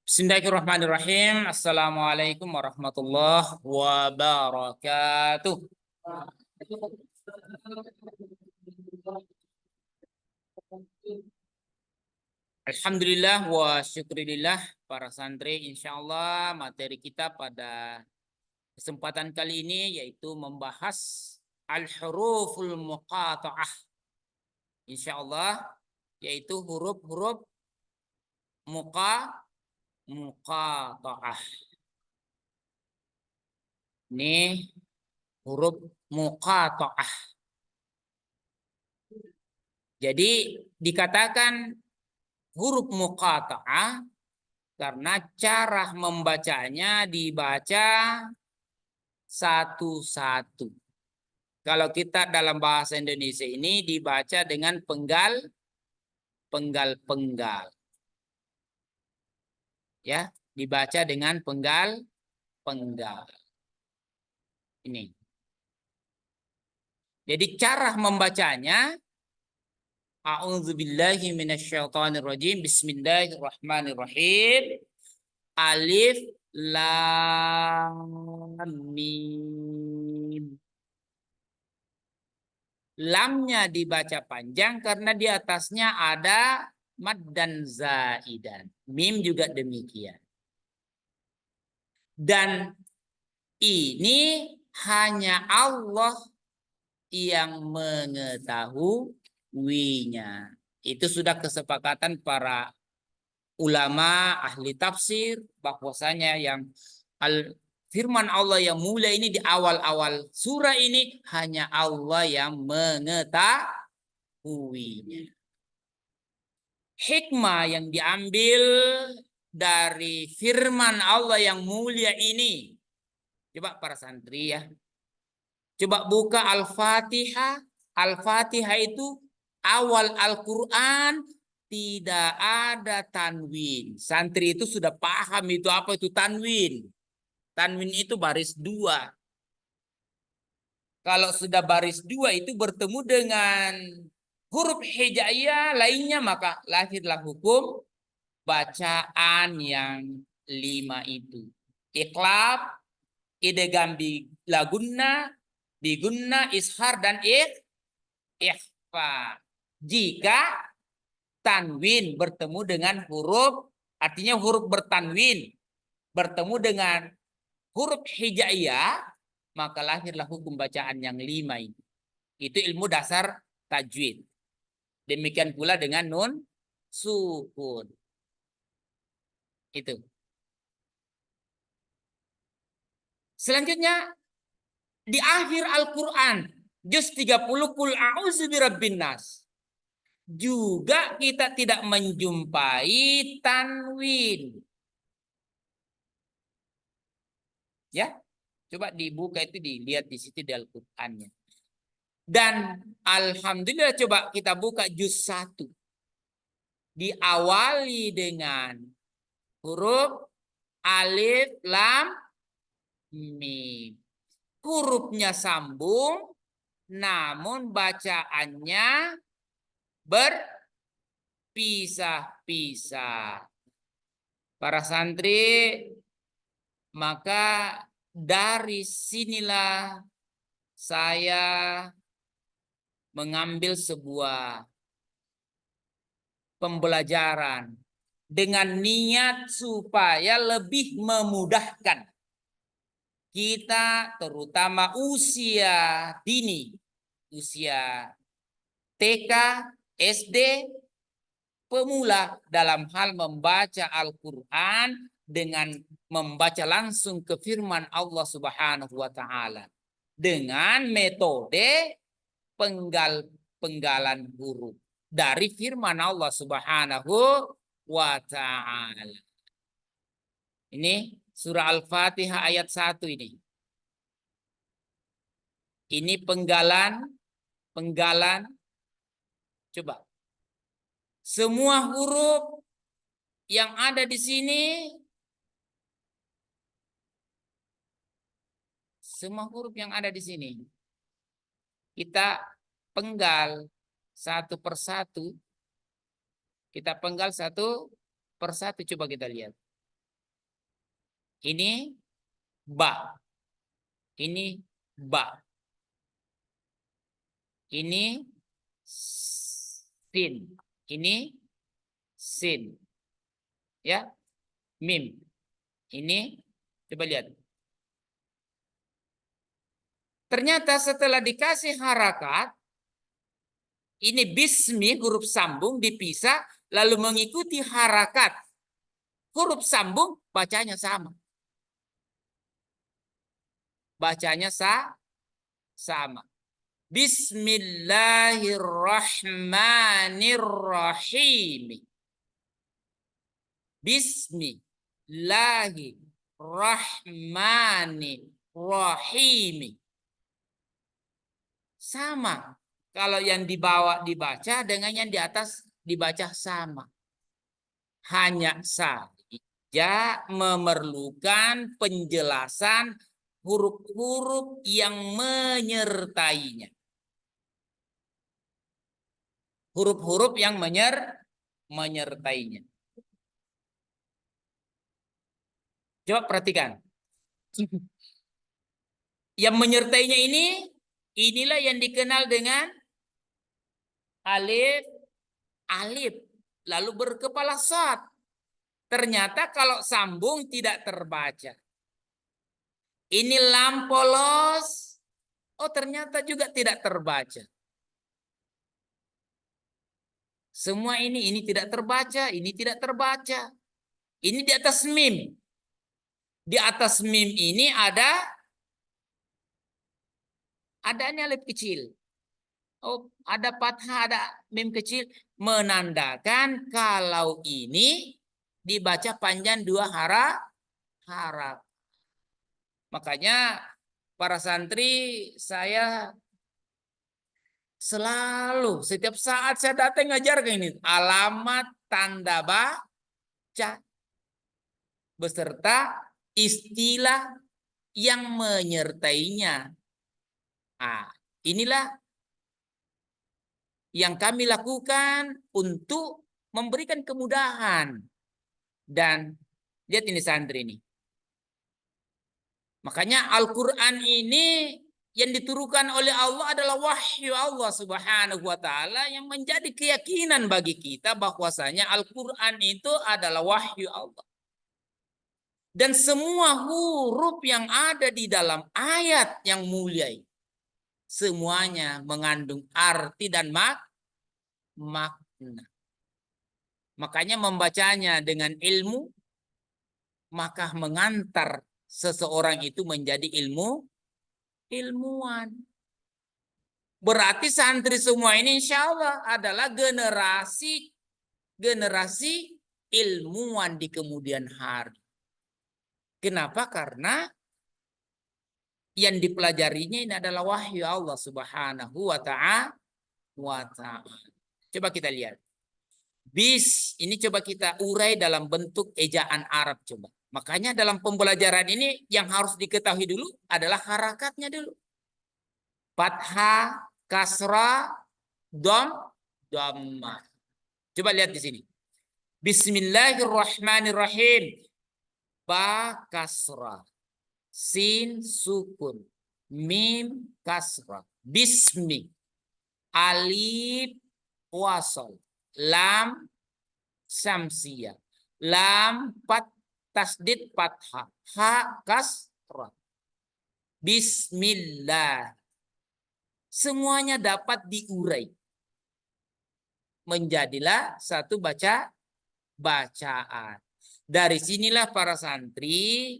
Bismillahirrahmanirrahim. Assalamualaikum warahmatullahi wabarakatuh. Alhamdulillah wa syukrilillah para santri. Insya Allah materi kita pada kesempatan kali ini yaitu membahas al-huruful muqata'ah. Insya Allah yaitu huruf-huruf muqata'ah. Ini huruf muqata'ah. Jadi dikatakan huruf muqata'ah karena cara membacanya dibaca satu-satu. Kalau kita dalam bahasa Indonesia ini dibaca dengan penggal. Ya, dibaca dengan penggal. Ini. Jadi cara membacanya A'udzubillahi minasyaitonirrajim. Bismillahirrahmanirrahim. Alif lam mim. Lamnya dibaca panjang karena di atasnya ada mad dan zaidan. Mim juga demikian. Dan ini hanya Allah yang mengetahuinya. Itu sudah kesepakatan para ulama ahli tafsir bahwasanya yang firman Allah yang mulia ini di awal-awal surah ini hanya Allah yang mengetahuinya. Hikmah yang diambil dari firman Allah yang mulia ini. Coba para santri ya. Coba buka Al-Fatihah. Al-Fatihah itu awal Al-Quran tidak ada tanwin. Santri itu sudah paham itu apa itu tanwin. Tanwin itu baris dua. Kalau sudah baris dua itu bertemu dengan huruf hijaiyah lainnya maka lahirlah hukum bacaan yang 5 itu. Iqlab, idgham lagunna, bigunna, ishar dan ikhfa. Jika tanwin bertemu dengan huruf, artinya huruf bertanwin bertemu dengan huruf hijaiyah, maka lahirlah hukum bacaan yang 5 ini. Itu ilmu dasar tajwid. Demikian pula dengan nun sukun. Itu. Selanjutnya di akhir Al-Qur'an juz 30 Qul a'udzu birabbin nas. Juga kita tidak menjumpai tanwin. Ya. Coba dibuka itu dilihat di situ di Al-Qur'annya. Dan alhamdulillah coba kita buka juz 1. Diawali dengan huruf alif lam mim. Hurufnya sambung namun bacaannya berpisah-pisah. Para santri, maka dari sinilah saya mengambil sebuah pembelajaran dengan niat supaya lebih memudahkan kita terutama usia dini, usia TK, SD, pemula dalam hal membaca Al-Quran dengan membaca langsung ke firman Allah Subhanahu wa Ta'ala dengan metode penggalan huruf dari firman Allah Subhanahu wa Ta'ala. Ini surah Al-Fatihah ayat 1 ini. Ini penggalan. Coba. Semua huruf yang ada di sini. Semua huruf yang ada di sini. Kita penggal satu persatu. Kita penggal satu persatu. Coba kita lihat. Ini ba. Ini ba. Ini sin. Ini sin. Ya. Mim. Ini coba lihat. Ternyata setelah dikasih harakat, ini bismi huruf sambung dipisah lalu mengikuti harakat. Huruf sambung bacanya sama. Bacanya sama. Bismillahirrahmanirrahim. Bismillahirrahmanirrahim. Sama. Kalau yang di bawah dibaca dengan yang di atas dibaca sama. Hanya saja memerlukan penjelasan huruf-huruf yang menyertainya. Huruf-huruf yang menyertainya. Coba perhatikan. Yang menyertainya inilah yang dikenal dengan alif, lalu berkepala shad. Ternyata kalau sambung tidak terbaca. Ini lam polos. Oh, ternyata juga tidak terbaca. Semua ini tidak terbaca, ini tidak terbaca. Ini di atas mim. Di atas mim ini ada ini alif kecil. Oh, ada fathah, ada mim kecil. Menandakan kalau ini dibaca panjang 2 harap. Makanya para santri saya selalu setiap saat saya datang ngajar ke ini alamat tanda baca beserta istilah yang menyertainya. Nah, inilah yang kami lakukan untuk memberikan kemudahan. Dan lihat ini santri ini. Makanya Al-Quran ini yang diturunkan oleh Allah adalah wahyu Allah Subhanahu wa taala yang menjadi keyakinan bagi kita bahwasanya Al-Quran itu adalah wahyu Allah. Dan semua huruf yang ada di dalam ayat yang mulia ini semuanya mengandung arti dan makna. Makanya membacanya dengan ilmu maka mengantar seseorang itu menjadi ilmuwan. Berarti santri semua ini insya Allah adalah generasi ilmuwan di kemudian hari. Kenapa? Karena yang dipelajarinya ini adalah wahyu Allah Subhanahu wa ta'ala. Coba kita lihat. Bis ini coba kita urai dalam bentuk ejaan Arab coba. Makanya dalam pembelajaran ini yang harus diketahui dulu adalah harakatnya dulu. Fathah, kasrah, dhammah. Coba lihat di sini. Bismillahirrahmanirrahim. Ba kasrah. Sin sukun. Mim kasrah. Bismi. Alif wasal. Lam samsiyah. Lam tasdid fathah. Ha kasrah. Bismillah. Semuanya dapat diurai. Menjadilah satu bacaan. Dari sinilah para santri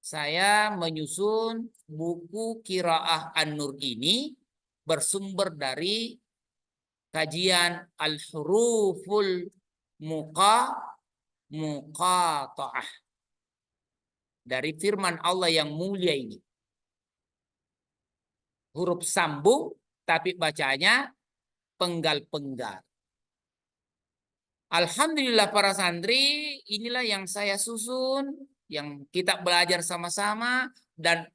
saya menyusun buku Qiraah An-Nur ini bersumber dari kajian Al-Huruful Muqata'ah dari firman Allah yang mulia ini. Huruf sambung tapi bacanya penggal-penggal. Alhamdulillah para santri, inilah yang saya susun, yang kita belajar sama-sama dan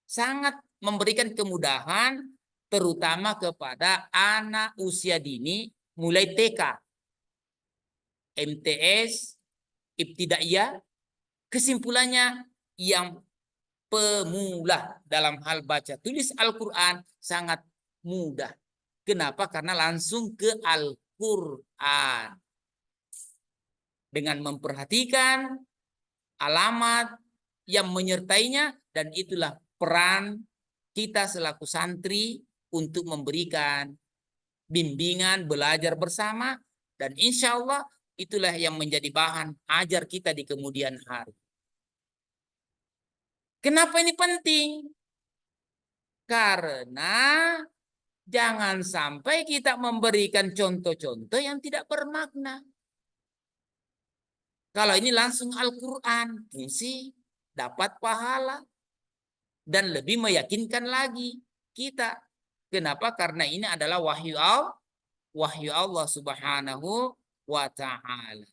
sangat memberikan kemudahan terutama kepada anak usia dini mulai TK, MTS, Ibtidaiyah, Kesimpulannya, yang pemula dalam hal baca tulis Al-Quran sangat mudah. Kenapa? Karena langsung ke Al-Quran. Dengan memperhatikan alamat yang menyertainya, dan itulah peran kita selaku santri untuk memberikan bimbingan, belajar bersama, dan insya Allah itulah yang menjadi bahan ajar kita di kemudian hari. Kenapa ini penting? Karena jangan sampai kita memberikan contoh-contoh yang tidak bermakna. Kalau ini langsung Al-Quran, fungsi dapat pahala dan lebih meyakinkan lagi kita. Kenapa? Karena ini adalah wahyu Allah Subhanahu wa Ta'ala.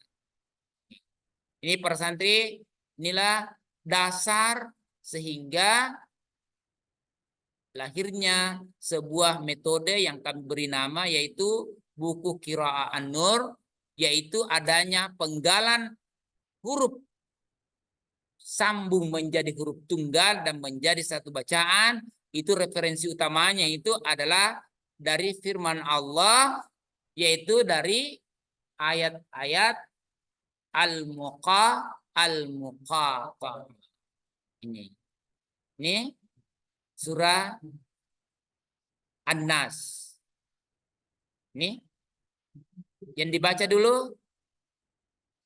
Ini para santri, inilah dasar sehingga lahirnya sebuah metode yang kami beri nama yaitu buku Qiraah An-Nur, yaitu adanya penggalan huruf sambung menjadi huruf tunggal dan menjadi satu bacaan. Itu referensi utamanya itu adalah dari firman Allah, yaitu dari ayat-ayat Al-Muqatta'ah. Ini surah An-Nas. Ini yang dibaca dulu,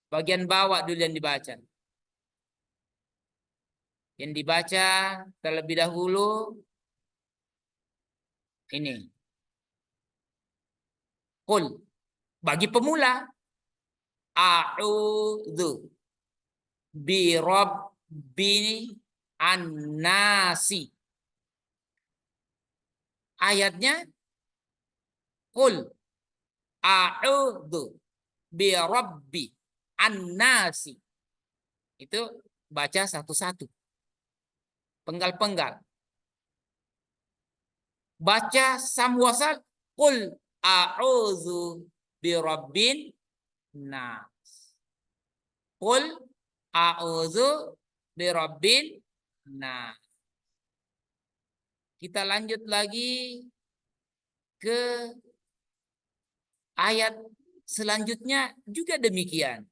bagian bawah dulu yang dibaca. Yang dibaca terlebih dahulu ini. Qul, bagi pemula, a'udzu bi rabbil an-nasi. Ayatnya qul a'udzu bi rabbi an-nasi. Itu baca satu-satu. Penggal-penggal. Baca samwasal qul a'udzu bi rabbin nas. Qul a'udzu bi rabbin nas. Kita lanjut lagi ke ayat selanjutnya juga demikian.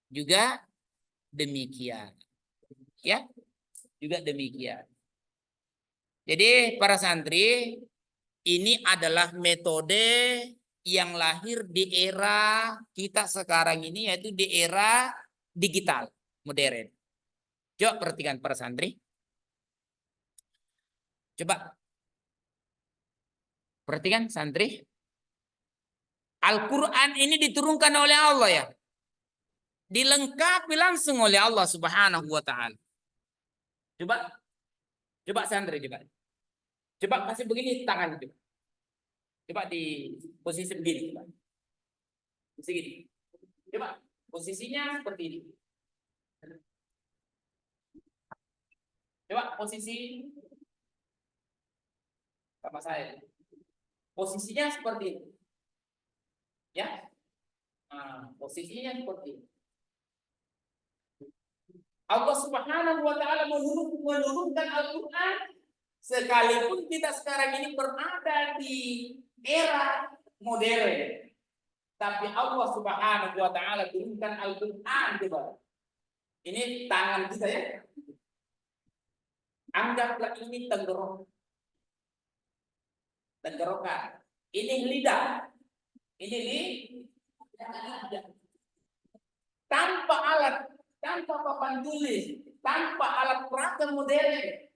Juga demikian. Ya, juga demikian. Jadi para santri, ini adalah metode yang lahir di era kita sekarang ini, yaitu di era digital modern. Coba perhatikan para santri. Coba perhatikan santri. Al-Quran ini diturunkan oleh Allah ya. Dilengkapi langsung oleh Allah Subhanahu wa Ta'ala. Coba santri coba. Coba kasih begini tangan coba. Coba di posisi begini coba. Begini. Coba posisinya seperti ini. Coba posisi sama saya. Posisinya seperti ini. Ya. Nah, posisinya seperti ini. Allah Subhanahu wa Ta'ala menurunkan Al-Quran sekalipun kita sekarang ini berada di era modern. Tapi Allah Subhanahu wa Ta'ala turunkan Al-Quran coba. Ini tangan kita ya. Anggaplah ini tenggorokan. Ini lidah. Ini lidah. Tanpa alat, tanpa papan tulis, tanpa alat peraga modern,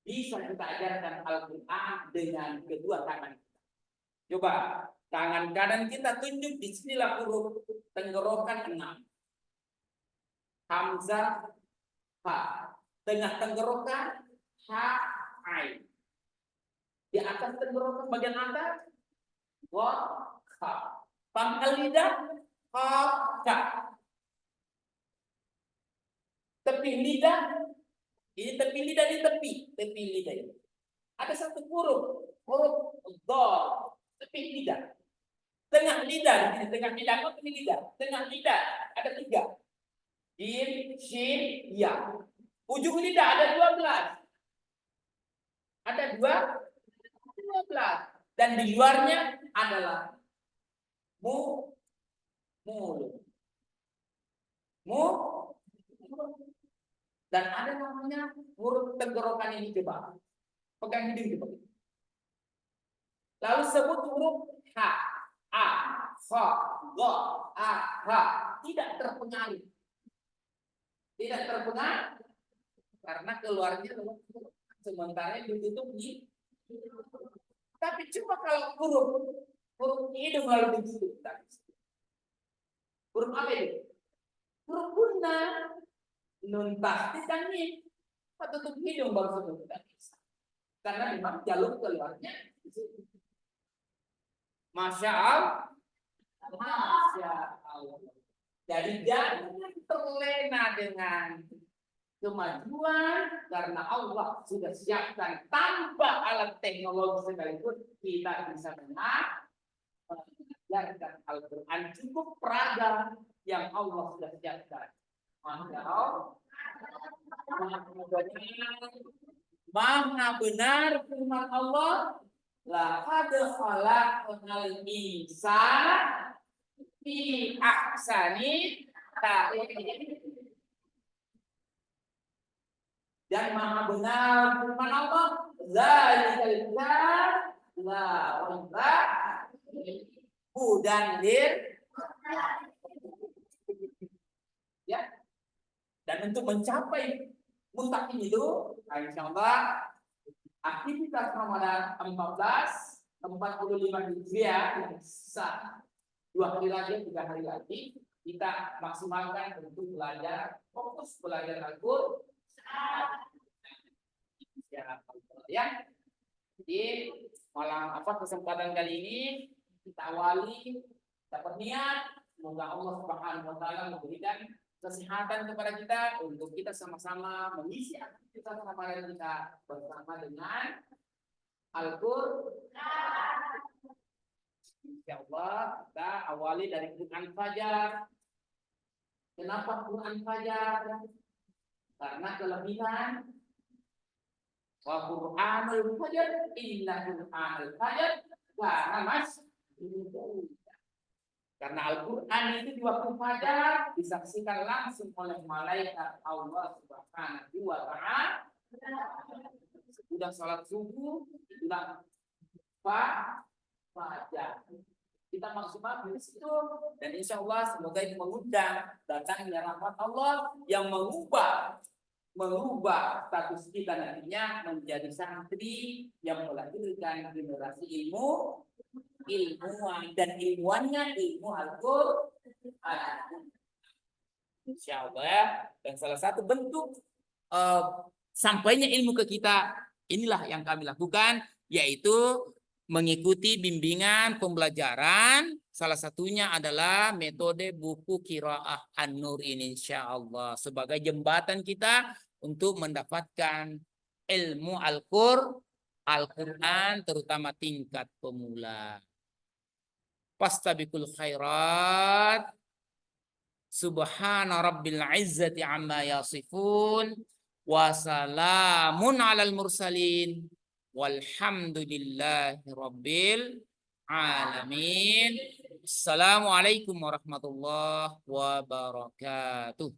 bisa kita ajarkan Al-Quran dengan kedua tangan. Coba tangan kanan kita tunjuk di sinilah huruf tenggorokan 6. Hamzah, ha. Tengah tenggorokan, ha, ain. Di atas tenggorokan bagian atas, wa, ha. Pangkal lidah, ha, ka. Tepi lidah, ini tepi lidah di tepi lidah ini. Ada satu huruf dhal, tepi lidah. Tengah lidah, di tengah lidah, tengah lidah ada 3. jim, shin, ya. Ujung lidah ada 12. Ada 12. Dan di luarnya adalah mulut. Dan ada namanya huruf tenggorokan ini, coba. Pegang hidung coba. Lalu sebut huruf H, A, F, G, A, H. Tidak terpengaruh. Tidak terpengaruh. Karena keluarnya sementara ditutup di. Tapi coba kalau huruf hidung lalu ditutup. Huruf apa itu? Huruf guna. Nun tahti dan mim. Tutup hidung baru sebut. Karena memang jalur keluarnya. Masya Allah. Masya Allah. Jadi jangan terlena dengan kemajuan, karena Allah sudah siapkan tanpa alat teknologi sekalipun kita bisa mengajarkan Al-Quran. Cukup peragam yang Allah sudah siapkan. Masya Allah. Maha benar firman Allah. Laqad khalaqnal insana fi ahsani taqwim. Dan maha benar firman Allah. Zalikal kitab la raiba hudan lil. Ya. Dan untuk mencapai mutakin itu, insyaallah aktivitas Ramadan 1445 Hijriah yang sisa 2 hari lagi, 3 hari lagi, kita maksimalkan untuk belajar, fokus belajar Al-Qur'an. Ya. Jadi malam kesempatan kali ini kita awali, kita berniat, semoga Allah Subhanahu wa taala memberikan kesehatan kepada kita untuk kita sama-sama mengisi aktivitas Ramadan kita bersama dengan Al-Qur'an. Insyaallah kita awali dari Quran Fajar. Kenapa Quran Fajar? Karena kelebihan wa Qur'anul Fajar, inna Qur'anul Fajar kana mas. Karena Al-Quran itu di waktu fajar disaksikan langsung oleh malaikat Allah Subhanahu wa taala. Sudah salat subuh, sudah fajar. Kita maksimal di situ, dan insya Allah semoga itu mengundang datangnya rahmat Allah yang mengubah status kita nantinya menjadi santri yang melahirkan generasi ilmuwan, dan ilmuannya ilmu Al-Qur'an. Insyaallah. Dan salah satu bentuk sampainya ilmu ke kita, inilah yang kami lakukan, yaitu mengikuti bimbingan pembelajaran. Salah satunya adalah metode buku Qiraah An-Nur ini, insyaallah, sebagai jembatan kita untuk mendapatkan ilmu Al-Quran, terutama tingkat pemula. Fastabiqul khairat. Subhana rabbil izzati amma yasifun. Wa salamun alal mursalin. Walhamdulillahi rabbil alamin. Assalamualaikum warahmatullahi wabarakatuh.